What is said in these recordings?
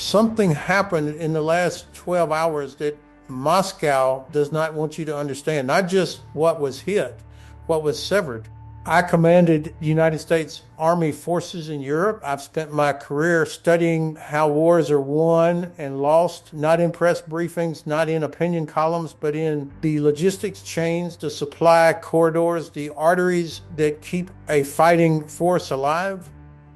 Something happened in the last 12 hours that Moscow does not want you to understand. Not just what was hit, what was severed. I commanded the United States Army forces in Europe. I've spent my career studying how wars are won and lost, not in press briefings, not in opinion columns, but in the logistics chains, the supply corridors, the arteries that keep a fighting force alive.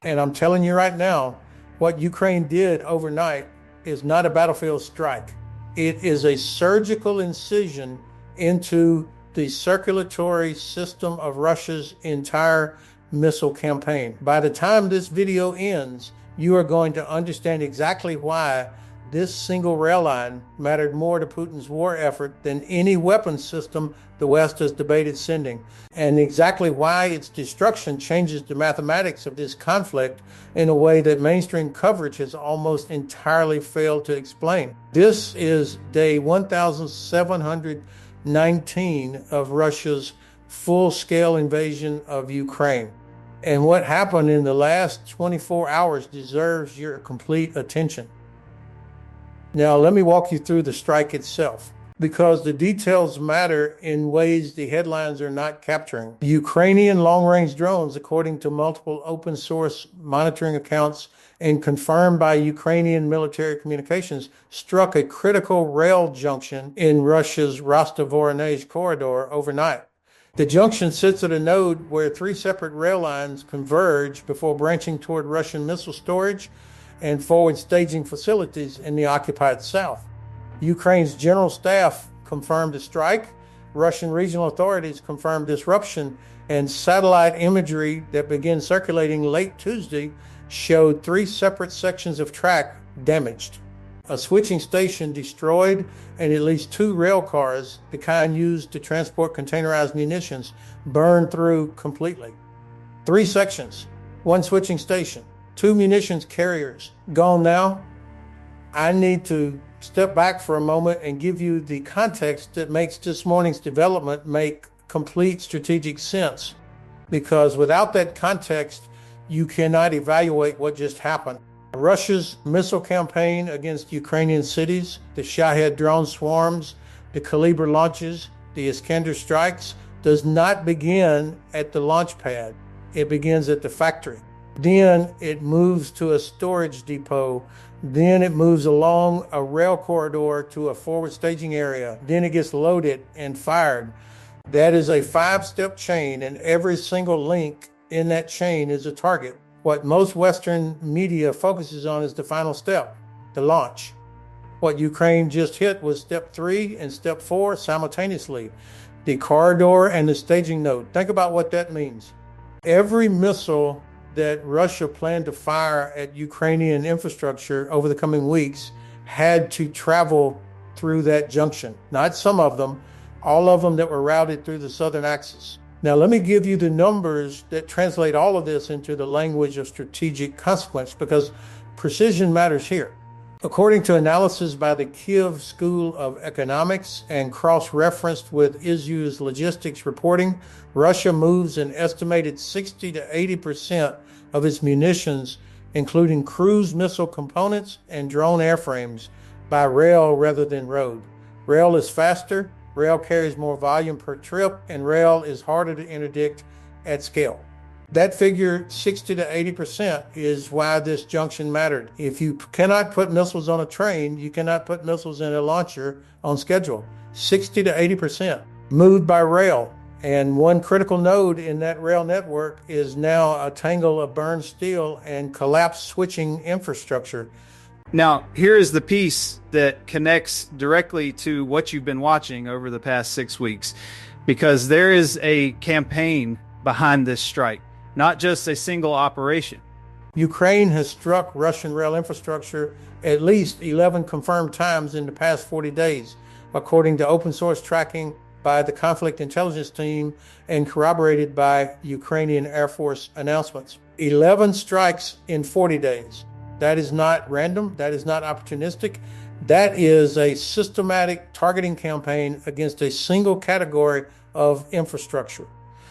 And I'm telling you right now, what Ukraine did overnight is not a battlefield strike. It is a surgical incision into the circulatory system of Russia's entire missile campaign. By the time this video ends, you are going to understand exactly why this single rail line mattered more to Putin's war effort than any weapon system the West has debated sending, and exactly why its destruction changes the mathematics of this conflict in a way that mainstream coverage has almost entirely failed to explain. This is day 1,719 of Russia's full-scale invasion of Ukraine. And what happened in the last 24 hours deserves your complete attention. Now, let me walk you through the strike itself, because the details matter in ways the headlines are not capturing. Ukrainian long-range drones, according to multiple open-source monitoring accounts and confirmed by Ukrainian military communications, struck a critical rail junction in Russia's Rostov-Voronezh corridor overnight. The junction sits at a node where three separate rail lines converge before branching toward Russian missile storage and forward staging facilities in the occupied south. Ukraine's general staff confirmed the strike, Russian regional authorities confirmed disruption, and satellite imagery that began circulating late Tuesday showed three separate sections of track damaged, a switching station destroyed, and at least two rail cars, the kind used to transport containerized munitions, burned through completely. Three sections, one switching station, two munitions carriers gone now. I need to step back for a moment and give you the context that makes this morning's development make complete strategic sense. Because without that context, you cannot evaluate what just happened. Russia's missile campaign against Ukrainian cities, the Shahed drone swarms, the Kalibr launches, the Iskander strikes, does not begin at the launch pad. It begins at the factory. Then it moves to a storage depot. Then it moves along a rail corridor to a forward staging area. Then it gets loaded and fired. That is a five-step chain, and every single link in that chain is a target. What most Western media focuses on is the final step, the launch. What Ukraine just hit was step 3 and step 4 simultaneously, the corridor and the staging node. Think about what that means. Every missile that Russia planned to fire at Ukrainian infrastructure over the coming weeks had to travel through that junction. Not some of them, all of them that were routed through the southern axis. Now, let me give you the numbers that translate all of this into the language of strategic consequence, because precision matters here. According to analysis by the Kiev School of Economics and cross-referenced with ISU's logistics reporting, Russia moves an estimated 60 to 80% of its munitions, including cruise missile components and drone airframes, by rail rather than road. Rail is faster, rail carries more volume per trip, and rail is harder to interdict at scale. That figure, 60 to 80%, is why this junction mattered. If you cannot put missiles on a train, you cannot put missiles in a launcher on schedule. 60 to 80% moved by rail. And one critical node in that rail network is now a tangle of burned steel and collapsed switching infrastructure. Now, here is the piece that connects directly to what you've been watching over the past 6 weeks, because there is a campaign behind this strike, not just a single operation. Ukraine has struck Russian rail infrastructure at least 11 confirmed times in the past 40 days, according to open source tracking by the conflict intelligence team and corroborated by Ukrainian Air Force announcements. 11 strikes in 40 days. That is not random. That is not opportunistic. That is a systematic targeting campaign against a single category of infrastructure,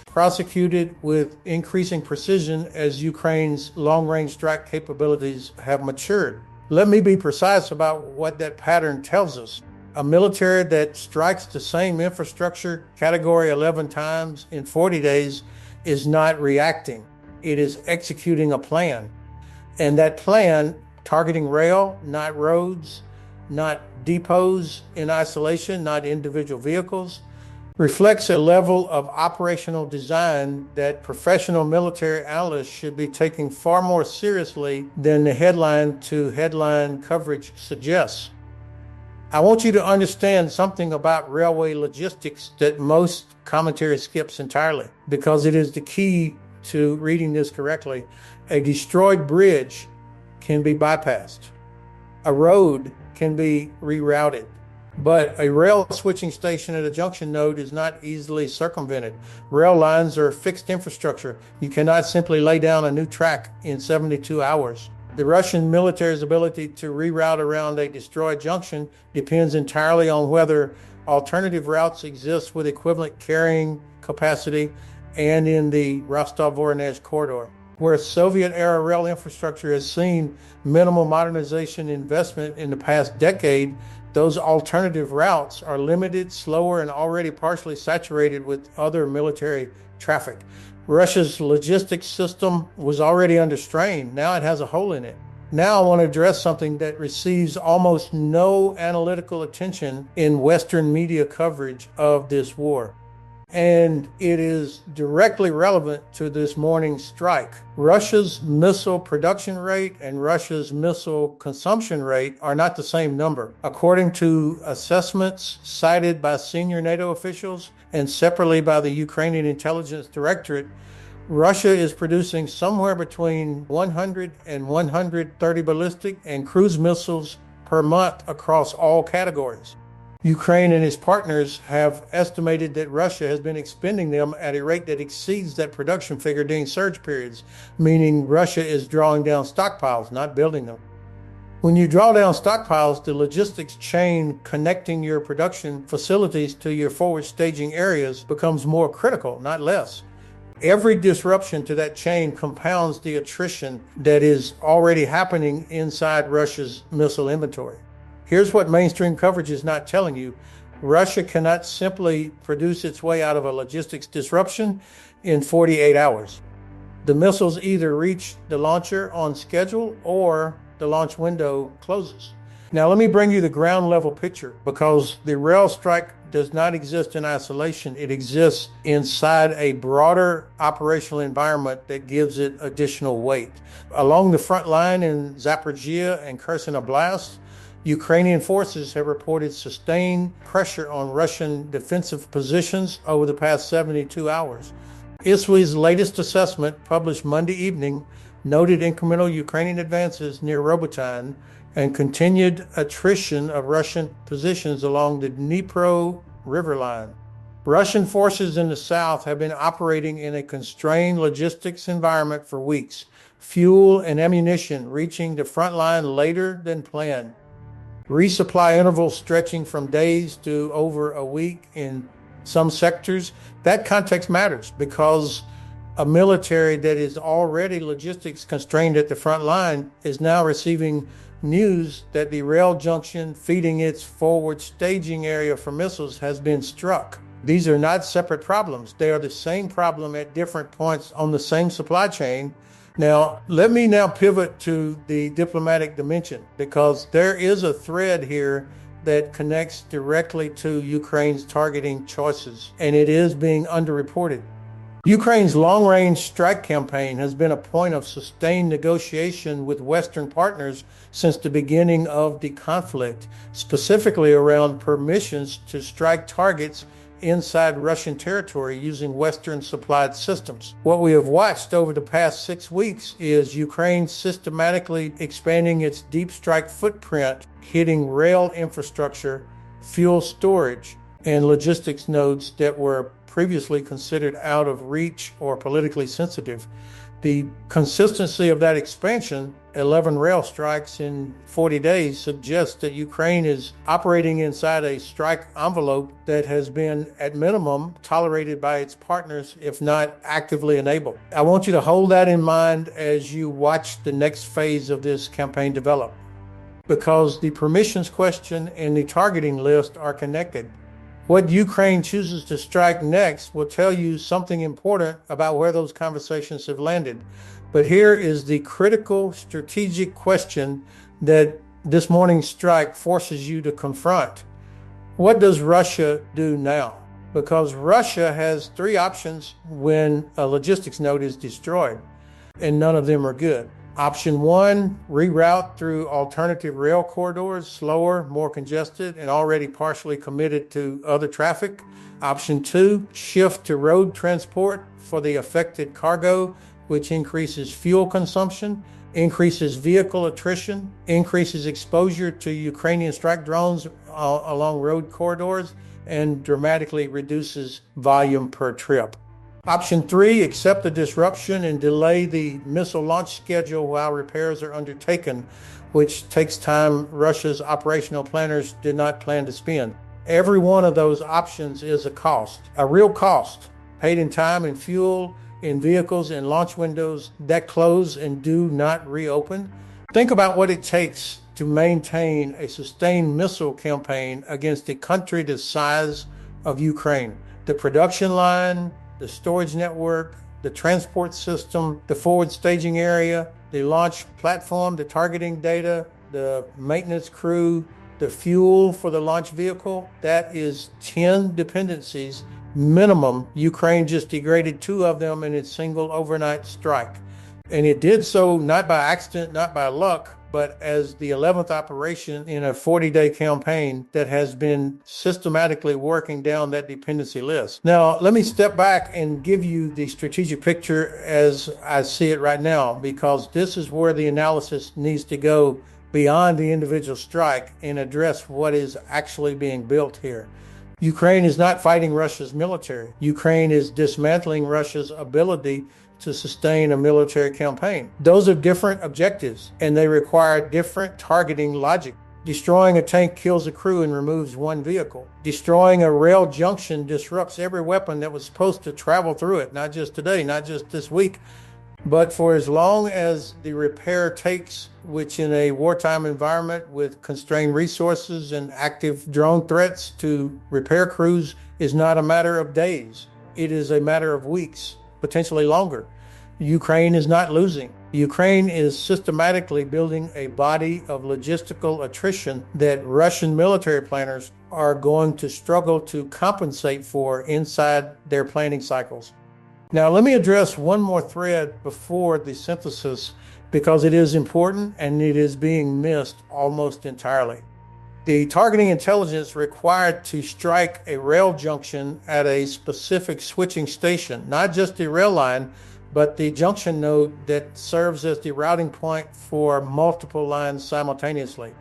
prosecuted with increasing precision as Ukraine's long-range strike capabilities have matured. Let me be precise about what that pattern tells us. A military that strikes the same infrastructure category 11 times in 40 days is not reacting. It is executing a plan. And that plan, targeting rail, not roads, not depots in isolation, not individual vehicles, reflects a level of operational design that professional military analysts should be taking far more seriously than the headline to headline coverage suggests. I want you to understand something about railway logistics that most commentary skips entirely, because it is the key to reading this correctly. A destroyed bridge can be bypassed. A road can be rerouted. But a rail switching station at a junction node is not easily circumvented. Rail lines are fixed infrastructure. You cannot simply lay down a new track in 72 hours. The Russian military's ability to reroute around a destroyed junction depends entirely on whether alternative routes exist with equivalent carrying capacity and in the Rostov-Voronezh corridor. Where Soviet-era rail infrastructure has seen minimal modernization investment in the past decade, those alternative routes are limited, slower, and already partially saturated with other military traffic. Russia's logistics system was already under strain. Now it has a hole in it. Now I want to address something that receives almost no analytical attention in Western media coverage of this war. And it is directly relevant to this morning's strike. Russia's missile production rate and Russia's missile consumption rate are not the same number. According to assessments cited by senior NATO officials and separately by the Ukrainian Intelligence Directorate, Russia is producing somewhere between 100 and 130 ballistic and cruise missiles per month across all categories. Ukraine and its partners have estimated that Russia has been expending them at a rate that exceeds that production figure during surge periods, meaning Russia is drawing down stockpiles, not building them. When you draw down stockpiles, the logistics chain connecting your production facilities to your forward staging areas becomes more critical, not less. Every disruption to that chain compounds the attrition that is already happening inside Russia's missile inventory. Here's what mainstream coverage is not telling you. Russia cannot simply produce its way out of a logistics disruption in 48 hours. The missiles either reach the launcher on schedule or the launch window closes. Now let me bring you the ground level picture, because the rail strike does not exist in isolation. It exists inside a broader operational environment that gives it additional weight. Along the front line in Zaporizhia and Kherson Oblast, Ukrainian forces have reported sustained pressure on Russian defensive positions over the past 72 hours. ISWI's latest assessment, published Monday evening, noted incremental Ukrainian advances near Robotyne and continued attrition of Russian positions along the Dnipro River line. Russian forces in the south have been operating in a constrained logistics environment for weeks, fuel and ammunition reaching the front line later than planned. Resupply intervals stretching from days to over a week in some sectors. That context matters, because a military that is already logistics constrained at the front line is now receiving news that the rail junction feeding its forward staging area for missiles has been struck. These are not separate problems. They are the same problem at different points on the same supply chain. Now, let me now pivot to the diplomatic dimension, because there is a thread here that connects directly to Ukraine's targeting choices, and it is being underreported. Ukraine's long-range strike campaign has been a point of sustained negotiation with Western partners since the beginning of the conflict, specifically around permissions to strike targets inside Russian territory using Western-supplied systems. What we have watched over the past 6 weeks is Ukraine systematically expanding its deep strike footprint, hitting rail infrastructure, fuel storage, and logistics nodes that were previously considered out of reach or politically sensitive. The consistency of that expansion, 11 rail strikes in 40 days, suggests that Ukraine is operating inside a strike envelope that has been, at minimum, tolerated by its partners, if not actively enabled. I want you to hold that in mind as you watch the next phase of this campaign develop. because the permissions question and the targeting list are connected. What Ukraine chooses to strike next will tell you something important about where those conversations have landed. But here is the critical strategic question that this morning's strike forces you to confront. What does Russia do now? Because Russia has three options when a logistics node is destroyed, and none of them are good. Option one, reroute through alternative rail corridors, slower, more congested, and already partially committed to other traffic. Option two, shift to road transport for the affected cargo, which increases fuel consumption, increases vehicle attrition, increases exposure to Ukrainian strike drones along road corridors, and dramatically reduces volume per trip. Option three, accept the disruption and delay the missile launch schedule while repairs are undertaken, which takes time Russia's operational planners did not plan to spend. Every one of those options is a cost, a real cost, paid in time and fuel, in vehicles and launch windows that close and do not reopen. Think about what it takes to maintain a sustained missile campaign against a country the size of Ukraine. The production line, the storage network, the transport system, the forward staging area, the launch platform, the targeting data, the maintenance crew, the fuel for the launch vehicle. That is 10 dependencies minimum. Ukraine just degraded 2 of them in its single overnight strike. And it did so not by accident, not by luck, but as the 11th operation in a 40-day campaign that has been systematically working down that dependency list. Now, let me step back and give you the strategic picture as I see it right now, because this is where the analysis needs to go beyond the individual strike and address what is actually being built here. Ukraine is not fighting Russia's military. Ukraine is dismantling Russia's ability to sustain a military campaign. Those are different objectives, and they require different targeting logic. Destroying a tank kills a crew and removes 1 vehicle. Destroying a rail junction disrupts every weapon that was supposed to travel through it, not just today, not just this week, but for as long as the repair takes, which in a wartime environment with constrained resources and active drone threats to repair crews is not a matter of days. It is a matter of weeks, potentially longer. Ukraine is not losing. Ukraine is systematically building a body of logistical attrition that Russian military planners are going to struggle to compensate for inside their planning cycles. Now, let me address one more thread before the synthesis, because it is important and it is being missed almost entirely. The targeting intelligence required to strike a rail junction at a specific switching station, not just the rail line, but the junction node that serves as the routing point for multiple lines simultaneously,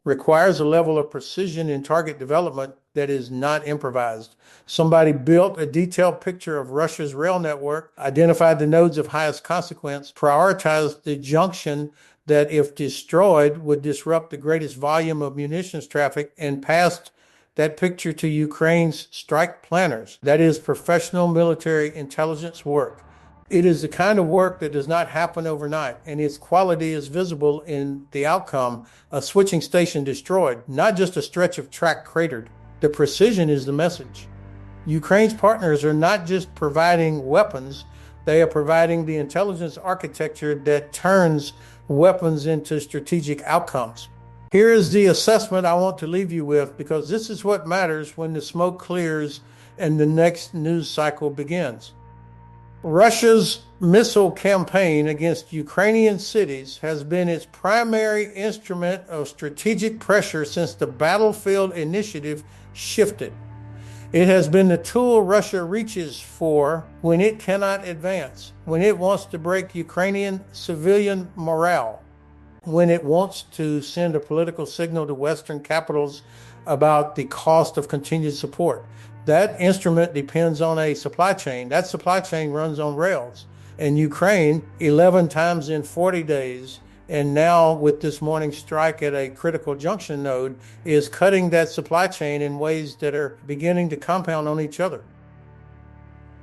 requires a level of precision in target development that is not improvised. Somebody built a detailed picture of Russia's rail network, identified the nodes of highest consequence, prioritized the junction that, if destroyed, would disrupt the greatest volume of munitions traffic, and passed that picture to Ukraine's strike planners. That is professional military intelligence work. It is the kind of work that does not happen overnight, and its quality is visible in the outcome: a switching station destroyed, not just a stretch of track cratered. The precision is the message. Ukraine's partners are not just providing weapons, they are providing the intelligence architecture that turns weapons into strategic outcomes. Here is the assessment I want to leave you with, because this is what matters when the smoke clears and the next news cycle begins. Russia's missile campaign against Ukrainian cities has been its primary instrument of strategic pressure since the battlefield initiative shifted. It has been the tool Russia reaches for when it cannot advance, when it wants to break Ukrainian civilian morale, when it wants to send a political signal to Western capitals about the cost of continued support. That instrument depends on a supply chain. That supply chain runs on rails. And Ukraine, 11 times in 40 days, and now with this morning's strike at a critical junction node, is cutting that supply chain in ways that are beginning to compound on each other.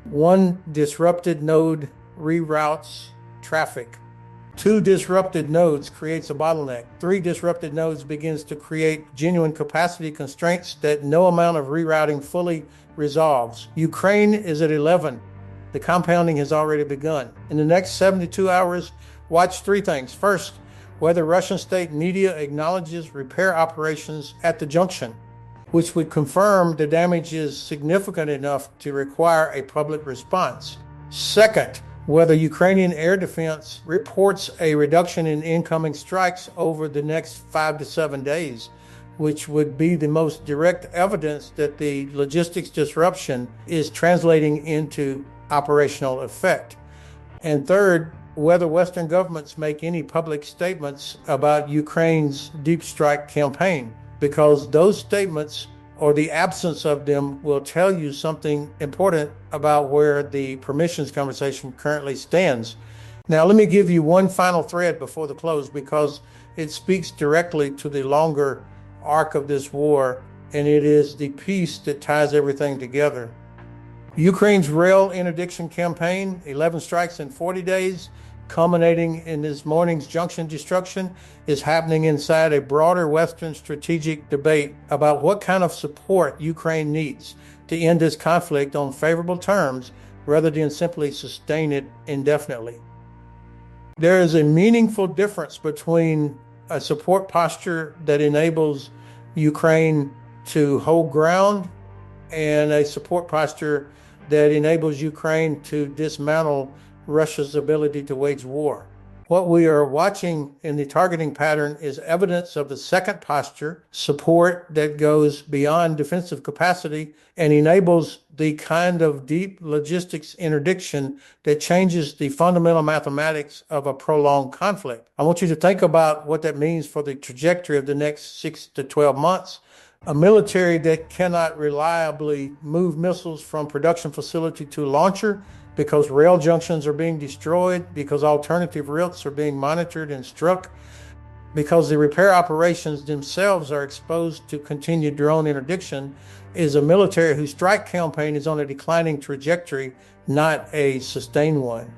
One disrupted node reroutes traffic 2 disrupted nodes creates a bottleneck. 3 disrupted nodes begins to create genuine capacity constraints that no amount of rerouting fully resolves. Ukraine is at 11. The compounding has already begun. In the next 72 hours, watch 3 things. First, whether Russian state media acknowledges repair operations at the junction, which would confirm the damage is significant enough to require a public response. Second, whether Ukrainian air defense reports a reduction in incoming strikes over the next 5 to 7 days, which would be the most direct evidence that the logistics disruption is translating into operational effect. And third, whether Western governments make any public statements about Ukraine's deep strike campaign, because those statements or the absence of them will tell you something important about where the permissions conversation currently stands. Now, let me give you one final thread before the close, because it speaks directly to the longer arc of this war, and it is the piece that ties everything together. Ukraine's rail interdiction campaign, 11 strikes in 40 days, culminating in this morning's junction destruction, is happening inside a broader Western strategic debate about what kind of support Ukraine needs to end this conflict on favorable terms rather than simply sustain it indefinitely. There is a meaningful difference between a support posture that enables Ukraine to hold ground and a support posture that enables Ukraine to dismantle Russia's ability to wage war. What we are watching in the targeting pattern is evidence of the second posture, support that goes beyond defensive capacity and enables the kind of deep logistics interdiction that changes the fundamental mathematics of a prolonged conflict. I want you to think about what that means for the trajectory of the next 6 to 12 months. A military that cannot reliably move missiles from production facility to launcher because rail junctions are being destroyed, because alternative routes are being monitored and struck, because the repair operations themselves are exposed to continued drone interdiction, is a military whose strike campaign is on a declining trajectory, not a sustained one.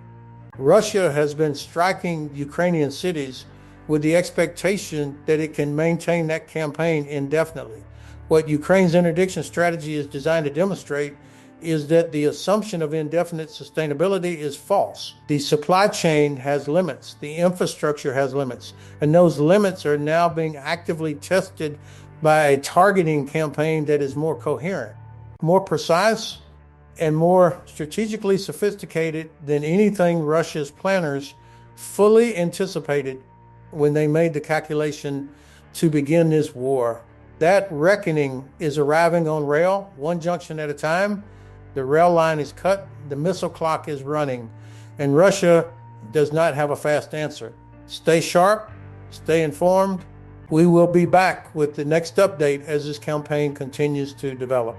Russia has been striking Ukrainian cities with the expectation that it can maintain that campaign indefinitely. What Ukraine's interdiction strategy is designed to demonstrate is that the assumption of indefinite sustainability is false. The supply chain has limits, the infrastructure has limits, and those limits are now being actively tested by a targeting campaign that is more coherent, more precise, and more strategically sophisticated than anything Russia's planners fully anticipated when they made the calculation to begin this war. That reckoning is arriving on rail, one junction at a time. The rail line is cut, the missile clock is running, and Russia does not have a fast answer. Stay sharp, stay informed. We will be back with the next update as this campaign continues to develop.